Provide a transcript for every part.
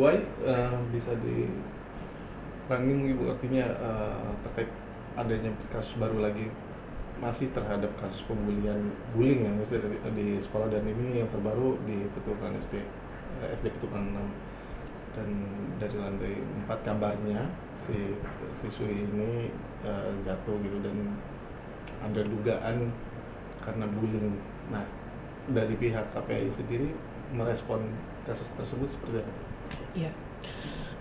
Bu Ai, bisa diterangin Ibu artinya terkait adanya kasus baru lagi masih terhadap kasus pembulian bullying ya maksudnya di sekolah, dan ini yang terbaru di Petukan SD Petukan 6, dan dari lantai 4 kabarnya si siswi ini jatuh gitu, dan ada dugaan karena bullying. Nah, dari pihak KPI sendiri merespon kasus tersebut seperti apa? Ya,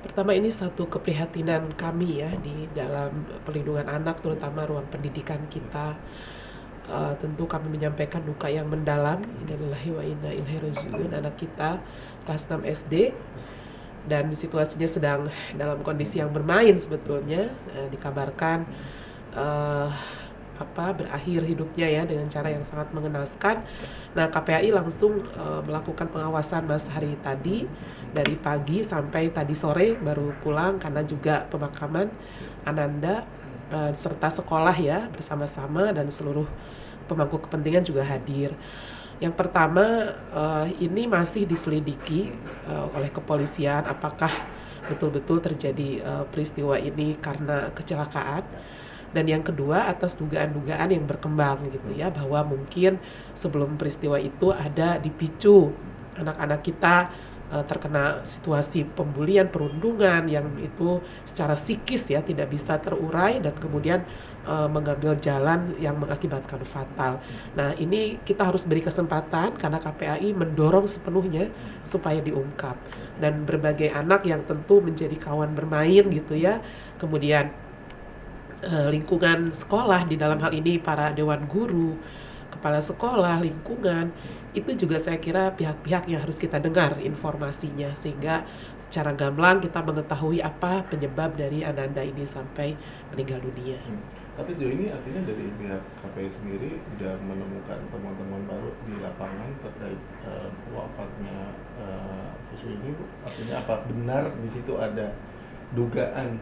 pertama ini satu keprihatinan kami ya di dalam perlindungan anak, terutama ruang pendidikan kita. Tentu kami menyampaikan duka yang mendalam. Innalillahi wa inna ilaihi raji'un. Anak kita kelas 6 SD dan situasinya sedang dalam kondisi yang bermain sebetulnya. Dikabarkan berakhir hidupnya ya dengan cara yang sangat mengenaskan. Nah, KPAI langsung melakukan pengawasan mas hari tadi dari pagi sampai tadi sore baru pulang, karena juga pemakaman Ananda serta sekolah ya bersama-sama, dan seluruh pemangku kepentingan juga hadir. Yang pertama, ini masih diselidiki oleh kepolisian apakah betul-betul terjadi peristiwa ini karena kecelakaan. Dan yang kedua, atas dugaan-dugaan yang berkembang gitu ya, bahwa mungkin sebelum peristiwa itu ada dipicu anak-anak kita terkena situasi pembulian, perundungan yang itu secara psikis ya tidak bisa terurai, dan kemudian mengambil jalan yang mengakibatkan fatal. Nah, ini kita harus beri kesempatan karena KPAI mendorong sepenuhnya supaya diungkap. Dan berbagai anak yang tentu menjadi kawan bermain gitu ya, kemudian lingkungan sekolah, di dalam hal ini para dewan guru, kepala sekolah, lingkungan, itu juga saya kira pihak-pihak yang harus kita dengar informasinya, sehingga secara gamblang kita mengetahui apa penyebab dari Ananda ini sampai meninggal dunia. Tapi sejauh ini artinya dari pihak KPI sendiri sudah menemukan temuan-temuan baru di lapangan terkait wafatnya siswi ini, Bu? Artinya apa benar di situ ada dugaan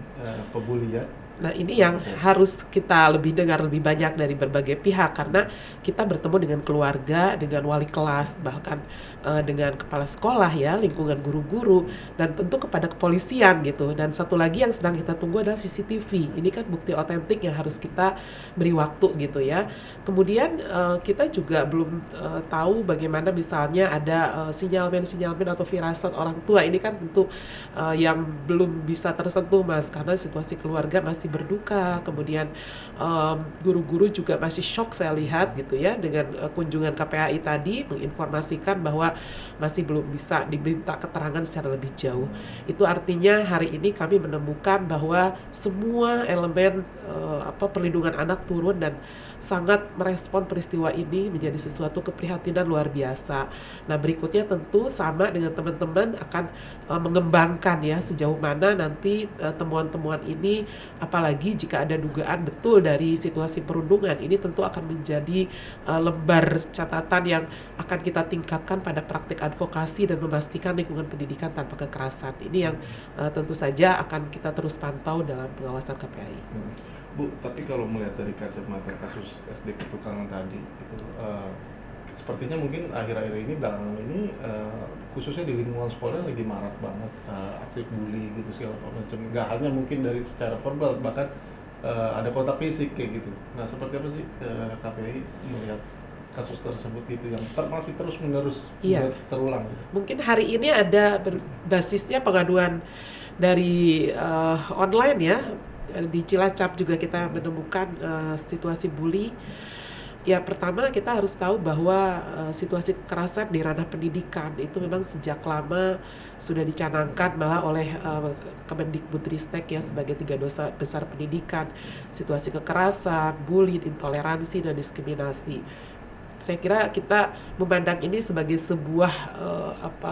pembulian? Nah, ini yang harus kita lebih dengar lebih banyak dari berbagai pihak, karena kita bertemu dengan keluarga, dengan wali kelas, bahkan dengan kepala sekolah ya, lingkungan guru-guru, dan tentu kepada kepolisian gitu. Dan satu lagi yang sedang kita tunggu adalah CCTV. Ini kan bukti otentik yang harus kita beri waktu gitu ya. Kemudian kita juga belum tahu bagaimana misalnya ada sinyalmen-sinyalmen atau firasat orang tua. Ini kan tentu yang belum bisa tersentuh Mas, karena situasi keluarga masih berduka. Kemudian guru-guru juga masih shock saya lihat gitu ya, dengan kunjungan KPAI tadi menginformasikan bahwa masih belum bisa diminta keterangan secara lebih jauh. Itu artinya hari ini kami menemukan bahwa semua elemen perlindungan anak turun dan sangat merespon peristiwa ini menjadi sesuatu keprihatinan luar biasa. Nah, berikutnya tentu sama dengan teman-teman akan mengembangkan ya sejauh mana nanti temuan-temuan ini, apalagi jika ada dugaan betul dari situasi perundungan, ini tentu akan menjadi lembar catatan yang akan kita tingkatkan pada praktik advokasi dan memastikan lingkungan pendidikan tanpa kekerasan. Ini yang tentu saja akan kita terus pantau dalam pengawasan KPAI. Bu, tapi kalau melihat dari kacamata kasus SD Petukangan tadi, itu sepertinya mungkin akhir-akhir ini, belakangan ini, khususnya di lingkungan sekolah lagi marak banget aksi bully gitu segala macam. Nggak hanya mungkin dari secara verbal, bahkan ada kontak fisik kayak gitu. Nah, seperti apa sih KPI melihat kasus tersebut gitu yang masih terus menerus terulang? Gitu? Mungkin hari ini ada basisnya pengaduan dari online ya. Di Cilacap juga kita menemukan situasi bully. Ya, pertama kita harus tahu bahwa situasi kekerasan di ranah pendidikan itu memang sejak lama sudah dicanangkan malah oleh Kemendikbudristek ya sebagai 3 dosa besar pendidikan: situasi kekerasan, bully, intoleransi, dan diskriminasi. Saya kira kita memandang ini sebagai sebuah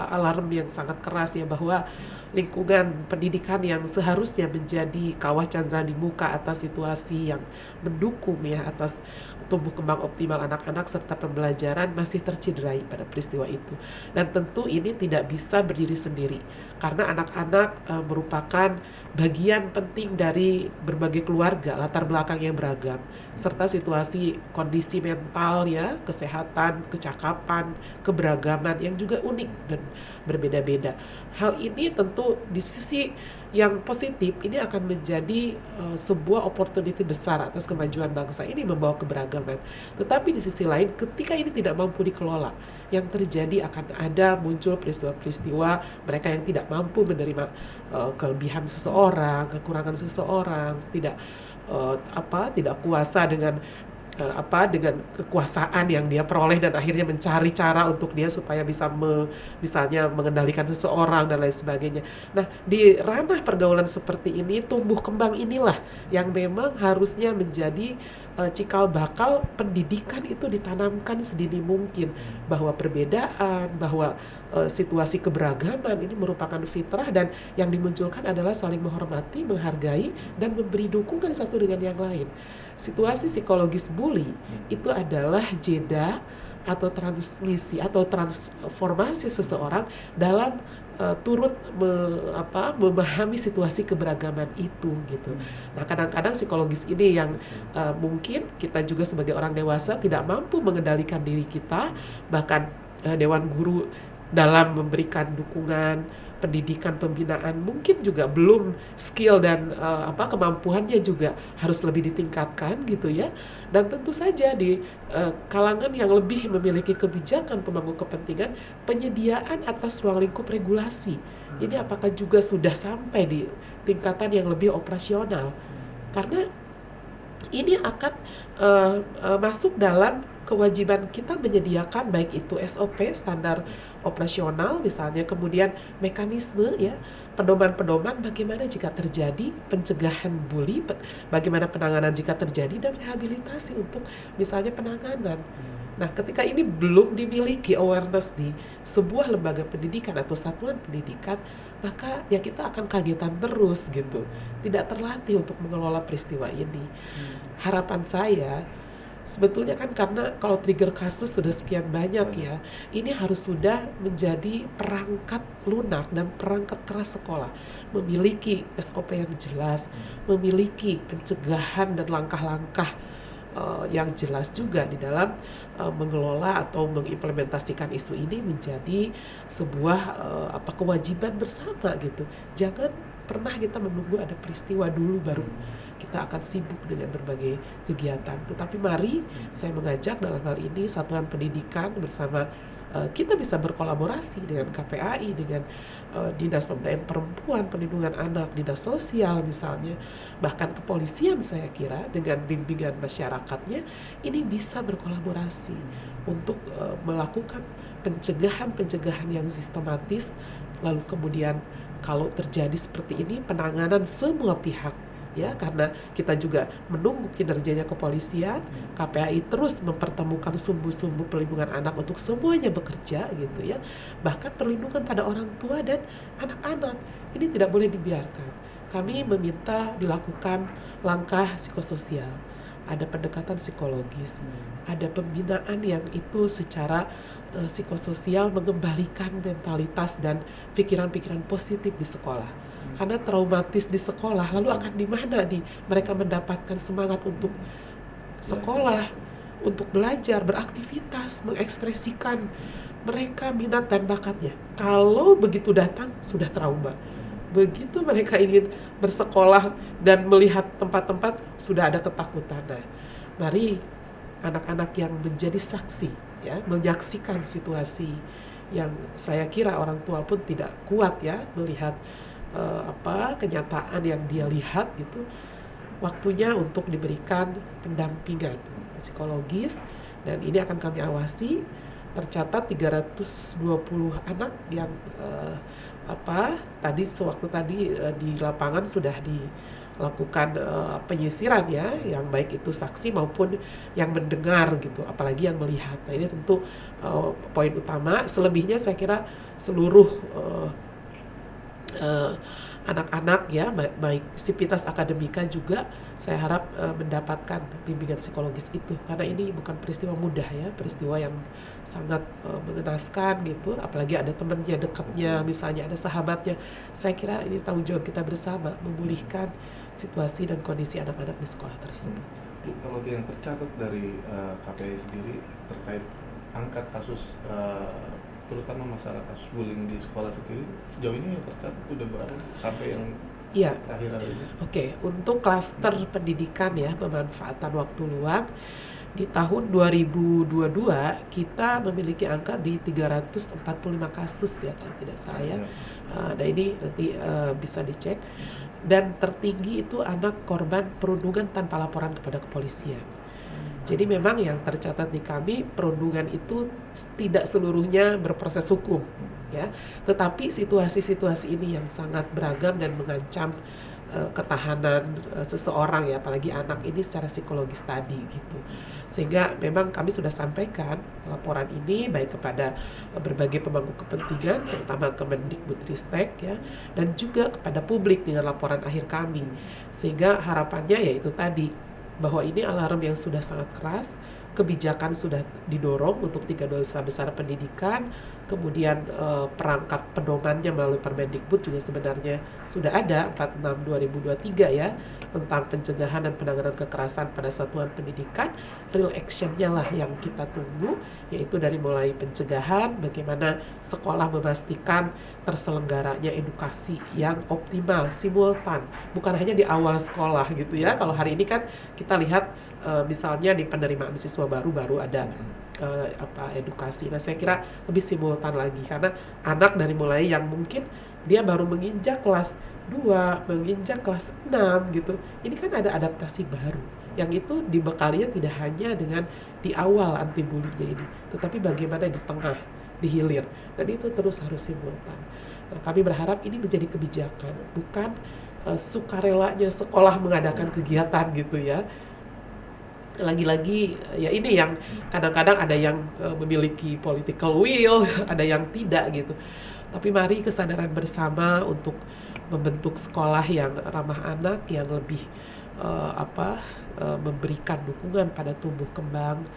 alarm yang sangat keras ya, bahwa lingkungan pendidikan yang seharusnya menjadi kawah candra di muka atas situasi yang mendukung ya atas tumbuh kembang optimal anak-anak serta pembelajaran masih tercederai pada peristiwa itu. Dan tentu ini tidak bisa berdiri sendiri, karena anak-anak merupakan bagian penting dari berbagai keluarga, latar belakang yang beragam, serta situasi kondisi mental ya, kesehatan, kecakapan, keberagaman yang juga unik dan berbeda-beda. Hal ini tentu di sisi yang positif ini akan menjadi sebuah opportunity besar atas kemajuan bangsa ini membawa keberagaman. Tetapi di sisi lain ketika ini tidak mampu dikelola, yang terjadi akan ada muncul peristiwa-peristiwa mereka yang tidak mampu menerima kelebihan seseorang, kekurangan seseorang, tidak kuasa dengan dengan kekuasaan yang dia peroleh dan akhirnya mencari cara untuk dia supaya bisa misalnya mengendalikan seseorang dan lain sebagainya. Nah, di ranah pergaulan seperti ini tumbuh kembang inilah yang memang harusnya menjadi cikal bakal pendidikan itu ditanamkan sedini mungkin bahwa perbedaan, bahwa situasi keberagaman ini merupakan fitrah dan yang dimunculkan adalah saling menghormati, menghargai dan memberi dukungan satu dengan yang lain. Situasi psikologis bully itu adalah jeda atau transmisi atau transformasi seseorang dalam turut memahami situasi keberagaman itu gitu. Nah, kadang-kadang psikologis ini yang mungkin kita juga sebagai orang dewasa tidak mampu mengendalikan diri kita, bahkan dewan guru dalam memberikan dukungan pendidikan pembinaan mungkin juga belum skill dan kemampuannya juga harus lebih ditingkatkan gitu ya. Dan tentu saja di kalangan yang lebih memiliki kebijakan pemangku kepentingan, penyediaan atas ruang lingkup regulasi ini apakah juga sudah sampai di tingkatan yang lebih operasional, karena ini akan masuk dalam kewajiban kita menyediakan baik itu SOP, standar operasional misalnya, kemudian mekanisme ya, pedoman-pedoman bagaimana jika terjadi pencegahan bully, bagaimana penanganan jika terjadi, dan rehabilitasi untuk misalnya penanganan. Nah, ketika ini belum dimiliki awareness di sebuah lembaga pendidikan atau satuan pendidikan, maka ya kita akan kagetan terus gitu, tidak terlatih untuk mengelola peristiwa ini. Harapan saya sebetulnya kan karena kalau trigger kasus sudah sekian banyak ya, ini harus sudah menjadi perangkat lunak dan perangkat keras sekolah, memiliki SOP yang jelas, memiliki pencegahan dan langkah-langkah yang jelas juga di dalam mengelola atau mengimplementasikan isu ini menjadi sebuah kewajiban bersama gitu. Jangan pernah kita menunggu ada peristiwa dulu baru kita akan sibuk dengan berbagai kegiatan. Tetapi mari saya mengajak dalam hal ini satuan pendidikan bersama kita bisa berkolaborasi dengan KPAI, dengan Dinas Pemberdayaan Perempuan, Perlindungan Anak, Dinas Sosial misalnya, bahkan kepolisian saya kira dengan bimbingan masyarakatnya, ini bisa berkolaborasi untuk melakukan pencegahan yang sistematis, lalu kemudian kalau terjadi seperti ini penanganan semua pihak. Ya, karena kita juga menunggu kinerjanya kepolisian, KPAI terus mempertemukan sumbu-sumbu perlindungan anak untuk semuanya bekerja gitu ya. Bahkan perlindungan pada orang tua dan anak-anak ini tidak boleh dibiarkan. Kami meminta dilakukan langkah psikososial, ada pendekatan psikologis, ada pembinaan yang itu secara psikososial mengembalikan mentalitas dan pikiran-pikiran positif di sekolah. Karena traumatis di sekolah, lalu akan di mana mereka mendapatkan semangat untuk sekolah, untuk belajar, beraktivitas, mengekspresikan mereka minat dan bakatnya. Kalau begitu datang sudah trauma. Begitu mereka ingin bersekolah dan melihat tempat-tempat sudah ada ketakutan. Nah, mari anak-anak yang menjadi saksi ya, menyaksikan situasi yang saya kira orang tua pun tidak kuat ya melihat kenyataan yang dia lihat gitu, waktunya untuk diberikan pendampingan psikologis, dan ini akan kami awasi. Tercatat 320 anak yang sewaktu tadi di lapangan sudah dilakukan penyisiran ya, yang baik itu saksi maupun yang mendengar gitu, apalagi yang melihat. Nah, ini tentu poin utama. Selebihnya saya kira seluruh anak-anak ya, baik sivitas akademika juga saya harap mendapatkan bimbingan psikologis itu, karena ini bukan peristiwa mudah ya, peristiwa yang sangat mengenaskan gitu, apalagi ada temannya dekatnya, misalnya ada sahabatnya. Saya kira ini tanggung jawab kita bersama memulihkan situasi dan kondisi anak-anak di sekolah tersebut. Bu, kalau yang tercatat dari KPI sendiri terkait angka kasus terutama masalah kasus bullying di sekolah sendiri, sejauh ini yang tercatat udah berapa sampai yang Iya, terakhir ini? oke. Untuk klaster pendidikan ya, pemanfaatan waktu luang, di tahun 2022 kita memiliki angka di 345 kasus ya kalau tidak salah ya. Ya. Nah ini nanti bisa dicek. Dan tertinggi itu anak korban perundungan tanpa laporan kepada kepolisian. Jadi memang yang tercatat di kami perundungan itu tidak seluruhnya berproses hukum, ya. Tetapi situasi-situasi ini yang sangat beragam dan mengancam ketahanan seseorang ya, apalagi anak ini secara psikologis tadi gitu. Sehingga memang kami sudah sampaikan laporan ini baik kepada berbagai pemangku kepentingan, terutama Kemendikbudristek ya, dan juga kepada publik dengan laporan akhir kami. Sehingga harapannya yaitu tadi bahwa ini alarm yang sudah sangat keras, kebijakan sudah didorong untuk 3 dosa besar pendidikan, kemudian perangkat pedomannya melalui Permendikbud juga sebenarnya sudah ada 46/2023 ya, tentang pencegahan dan penanganan kekerasan pada satuan pendidikan. Real action-nya lah yang kita tunggu, yaitu dari mulai pencegahan, bagaimana sekolah memastikan terselenggaranya edukasi yang optimal, simultan, bukan hanya di awal sekolah gitu ya. Kalau hari ini kan kita lihat misalnya di penerimaan siswa baru ada edukasi. Nah, saya kira lebih simultan lagi karena anak dari mulai yang mungkin dia baru menginjak kelas 2, menginjak kelas 6 gitu. Ini kan ada adaptasi baru. Yang itu dibekalinya tidak hanya dengan di awal anti bully-nya ini, tetapi bagaimana di tengah, di hilir. Dan itu terus harus simultan. Nah, kami berharap ini menjadi kebijakan, bukan sukarelanya sekolah mengadakan kegiatan gitu ya. Lagi-lagi ya ini yang kadang-kadang ada yang memiliki political will, ada yang tidak gitu. Tapi mari kesadaran bersama untuk membentuk sekolah yang ramah anak, yang lebih memberikan dukungan pada tumbuh kembang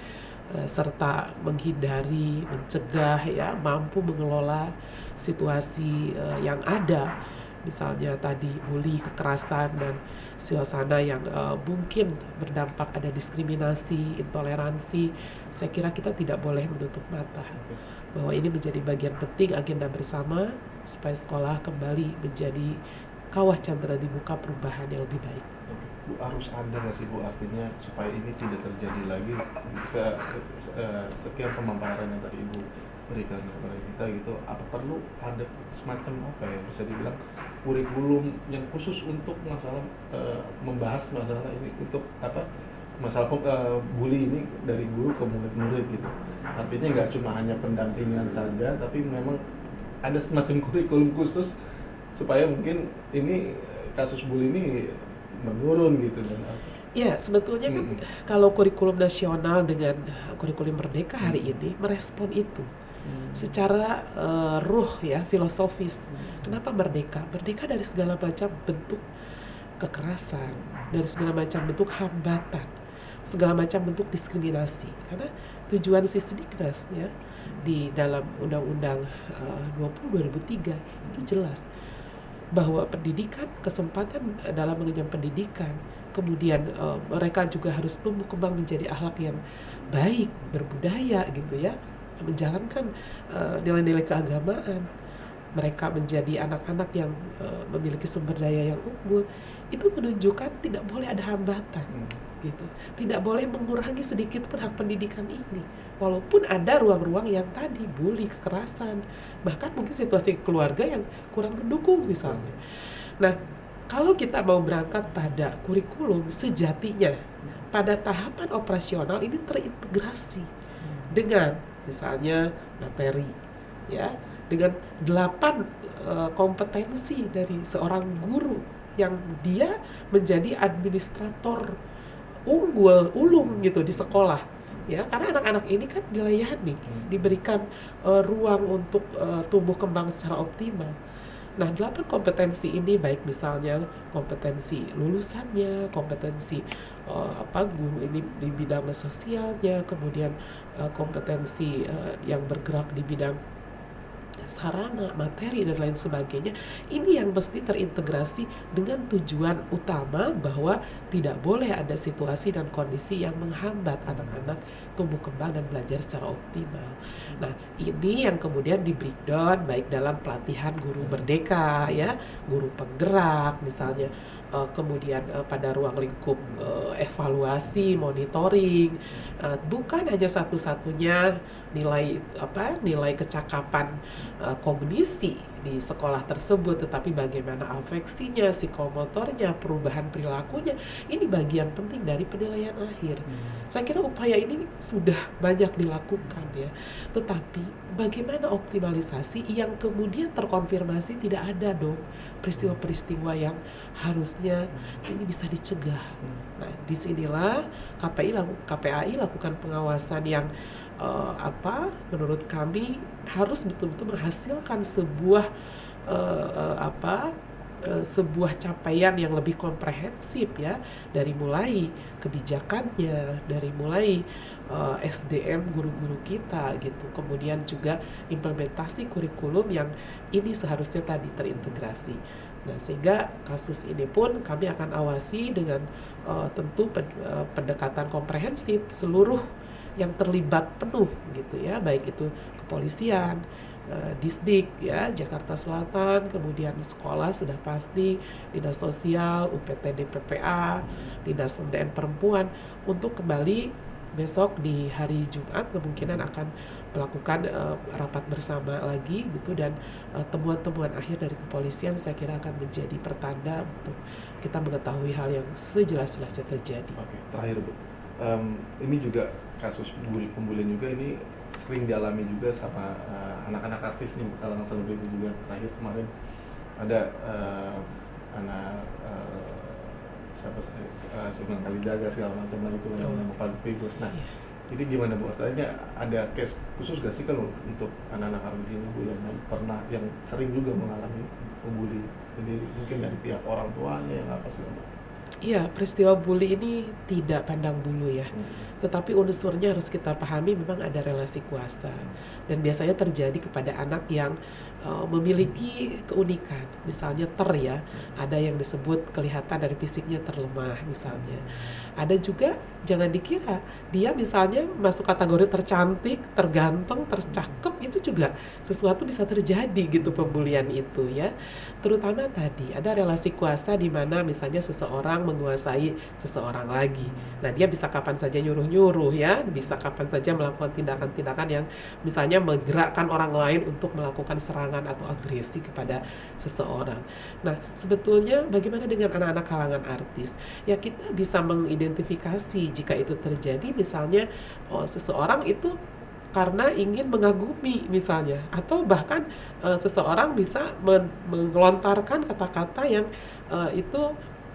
serta menghindari, mencegah ya, mampu mengelola situasi yang ada. Misalnya tadi bully, kekerasan, dan suasana yang mungkin berdampak ada diskriminasi, intoleransi. Saya kira kita tidak boleh menutup mata bahwa ini menjadi bagian penting agenda bersama supaya sekolah kembali menjadi kawah candera di muka perubahan yang lebih baik. Bu, harus ada nggak sih Bu, artinya supaya ini tidak terjadi lagi sekian pemaparan yang tadi Ibu berikan kepada kita gitu, apa perlu ada semacam apa ya, bisa dibilang kurikulum yang khusus untuk masalah membahas masalah ini, untuk masalah bully ini dari guru ke murid-murid gitu. Artinya nggak cuma hanya pendampingan saja, tapi memang ada semacam kurikulum khusus supaya mungkin ini kasus bully ini menurun gitu dan Ya, sebetulnya kan kalau kurikulum nasional dengan kurikulum Merdeka hari ini merespon itu secara ruh ya, filosofis. Kenapa merdeka? Merdeka dari segala macam bentuk kekerasan, dari segala macam bentuk hambatan, segala macam bentuk diskriminasi. Karena tujuan Sisdiknas ya di dalam Undang-Undang 20/2003 itu jelas bahwa pendidikan, kesempatan dalam mengenyam pendidikan, kemudian mereka juga harus tumbuh kembang menjadi akhlak yang baik, berbudaya gitu ya, menjalankan nilai-nilai keagamaan. Mereka menjadi anak-anak yang memiliki sumber daya yang unggul. Itu menunjukkan tidak boleh ada hambatan gitu, tidak boleh mengurangi sedikit pun hak pendidikan ini, walaupun ada ruang-ruang yang tadi bully, kekerasan, bahkan mungkin situasi keluarga yang kurang mendukung misalnya. Nah, kalau kita mau berangkat pada kurikulum, sejatinya pada tahapan operasional ini terintegrasi dengan misalnya materi ya, dengan 8 kompetensi dari seorang guru yang dia menjadi administrator ulung gitu di sekolah ya, karena anak-anak ini kan dilayani, diberikan ruang untuk tumbuh kembang secara optimal. Nah, 8 kompetensi ini baik misalnya kompetensi lulusannya, kompetensi guru ini di bidang sosialnya, kemudian kompetensi yang bergerak di bidang sarana, materi, dan lain sebagainya. Ini yang mesti terintegrasi dengan tujuan utama bahwa tidak boleh ada situasi dan kondisi yang menghambat anak-anak tumbuh kembang dan belajar secara optimal. Nah, ini yang kemudian di breakdown baik dalam pelatihan guru merdeka ya, guru penggerak misalnya, kemudian pada ruang lingkup evaluasi, monitoring, bukan hanya satu-satunya nilai kecakapan kognisi di sekolah tersebut, tetapi bagaimana afeksinya, psikomotornya, perubahan perilakunya, ini bagian penting dari penilaian akhir. Saya kira upaya ini sudah banyak dilakukan ya, tetapi bagaimana optimalisasi yang kemudian terkonfirmasi tidak ada dong peristiwa-peristiwa yang harusnya ini bisa dicegah. Nah, disinilah KPAI lakukan pengawasan yang menurut kami harus betul-betul menghasilkan sebuah capaian yang lebih komprehensif ya, dari mulai kebijakannya, dari mulai SDM guru-guru kita gitu, kemudian juga implementasi kurikulum yang ini seharusnya tadi terintegrasi. Nah, sehingga kasus ini pun kami akan awasi dengan tentu pendekatan komprehensif seluruh yang terlibat penuh gitu ya, baik itu kepolisian, Disdik ya, Jakarta Selatan, kemudian sekolah sudah pasti, Dinas Sosial, UPTD PPA, Dinas Pemberdayaan Perempuan, untuk kembali besok di hari Jumat kemungkinan akan melakukan rapat bersama lagi gitu, dan temuan-temuan akhir dari kepolisian saya kira akan menjadi pertanda untuk kita mengetahui hal yang sejelas-jelasnya terjadi. Oke, terakhir Bu, ini juga kasus pembulian juga ini sering dialami juga sama anak-anak artis nih, kalangan selebriti juga. Terakhir kemarin ada anak Sunan Kalijaga segala macam lah itu yang public figure. Nah, ini gimana Bu? Artinya ada case khusus gak sih kalau untuk anak-anak artis ini Bu yang pernah, yang sering juga mengalami pembuli sendiri, mungkin dari pihak orang tuanya yang apa segala macam? Iya, peristiwa bully ini tidak pandang bulu ya, tetapi unsurnya harus kita pahami, memang ada relasi kuasa, dan biasanya terjadi kepada anak yang memiliki keunikan, misalnya ya, ada yang disebut kelihatan dari fisiknya terlemah misalnya. Ada juga jangan dikira dia misalnya masuk kategori tercantik, terganteng, tercakep, itu juga sesuatu bisa terjadi gitu pembulian itu ya. Terutama tadi ada relasi kuasa di mana misalnya seseorang menguasai seseorang lagi. Nah, dia bisa kapan saja nyuruh-nyuruh ya, bisa kapan saja melakukan tindakan-tindakan yang misalnya menggerakkan orang lain untuk melakukan serangan atau agresi kepada seseorang. Nah, sebetulnya bagaimana dengan anak-anak kalangan artis? Ya, kita bisa mengidentifikasi jika itu terjadi, misalnya seseorang itu karena ingin mengagumi misalnya, atau bahkan seseorang bisa melontarkan kata-kata yang itu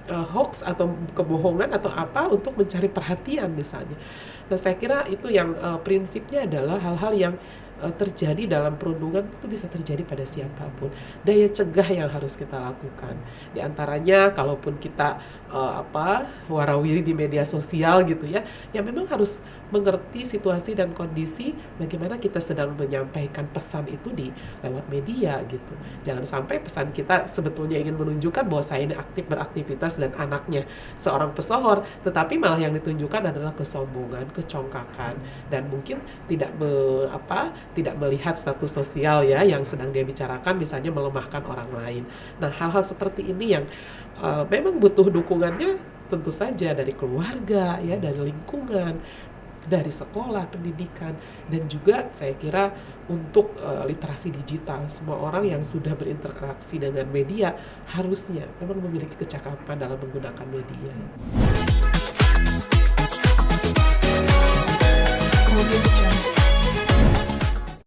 hoax atau kebohongan atau apa untuk mencari perhatian misalnya. Nah, saya kira itu yang prinsipnya adalah hal-hal yang terjadi dalam perundungan itu bisa terjadi pada siapapun. Daya cegah yang harus kita lakukan, di antaranya kalaupun kita warawiri di media sosial gitu ya, ya memang harus mengerti situasi dan kondisi bagaimana kita sedang menyampaikan pesan itu lewat media gitu. Jangan sampai pesan kita sebetulnya ingin menunjukkan bahwa saya ini aktif beraktivitas dan anaknya seorang pesohor, tetapi malah yang ditunjukkan adalah kesombongan, kecongkakan, dan mungkin tidak melihat status sosial ya yang sedang dia bicarakan, misalnya melemahkan orang lain. Nah, hal-hal seperti ini yang memang butuh dukungannya tentu saja dari keluarga ya, dari lingkungan, dari sekolah, pendidikan, dan juga saya kira untuk literasi digital. Semua orang yang sudah berinteraksi dengan media harusnya memang memiliki kecakapan dalam menggunakan media.